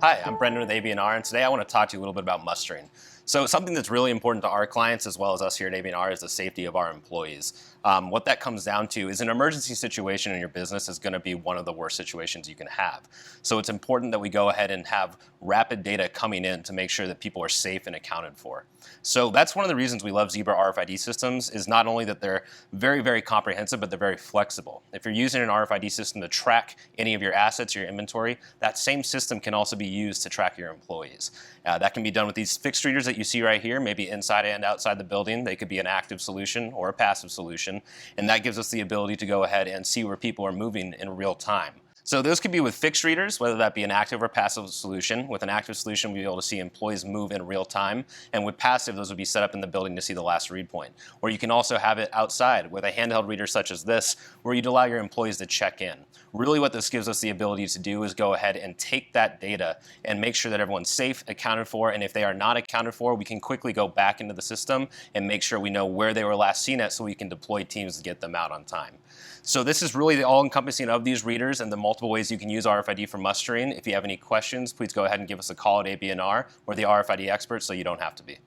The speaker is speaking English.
Hi, I'm Brendan with AB&R, and today I want to talk to you a little bit about mustering. So something that's really important to our clients as well as us here at AB&R is the safety of our employees. What that comes down to is an emergency situation in your business is going to be one of the worst situations you can have. So it's important that we go ahead and have rapid data coming in to make sure that people are safe and accounted for. So that's one of the reasons we love Zebra RFID systems is not only that they're very, very comprehensive, but they're very flexible. If you're using an RFID system to track any of your assets, your inventory, that same system can also be used to track your employees. That can be done with these fixed readers that you see right here, maybe inside and outside the building. They could be an active solution or a passive solution, and that gives us the ability to go ahead and see where people are moving in real time. So those could be with fixed readers, whether that be an active or passive solution. With an active solution, we'll be able to see employees move in real time. And with passive, those would be set up in the building to see the last read point. Or you can also have it outside with a handheld reader such as this, where you'd allow your employees to check in. Really what this gives us the ability to do is go ahead and take that data and make sure that everyone's safe, accounted for, and if they are not accounted for, we can quickly go back into the system and make sure we know where they were last seen at so we can deploy teams to get them out on time. So this is really the all-encompassing of these readers and the multiple ways you can use RFID for mustering. If you have any questions, please go ahead and give us a call at AB&R. We're the RFID experts, so you don't have to be.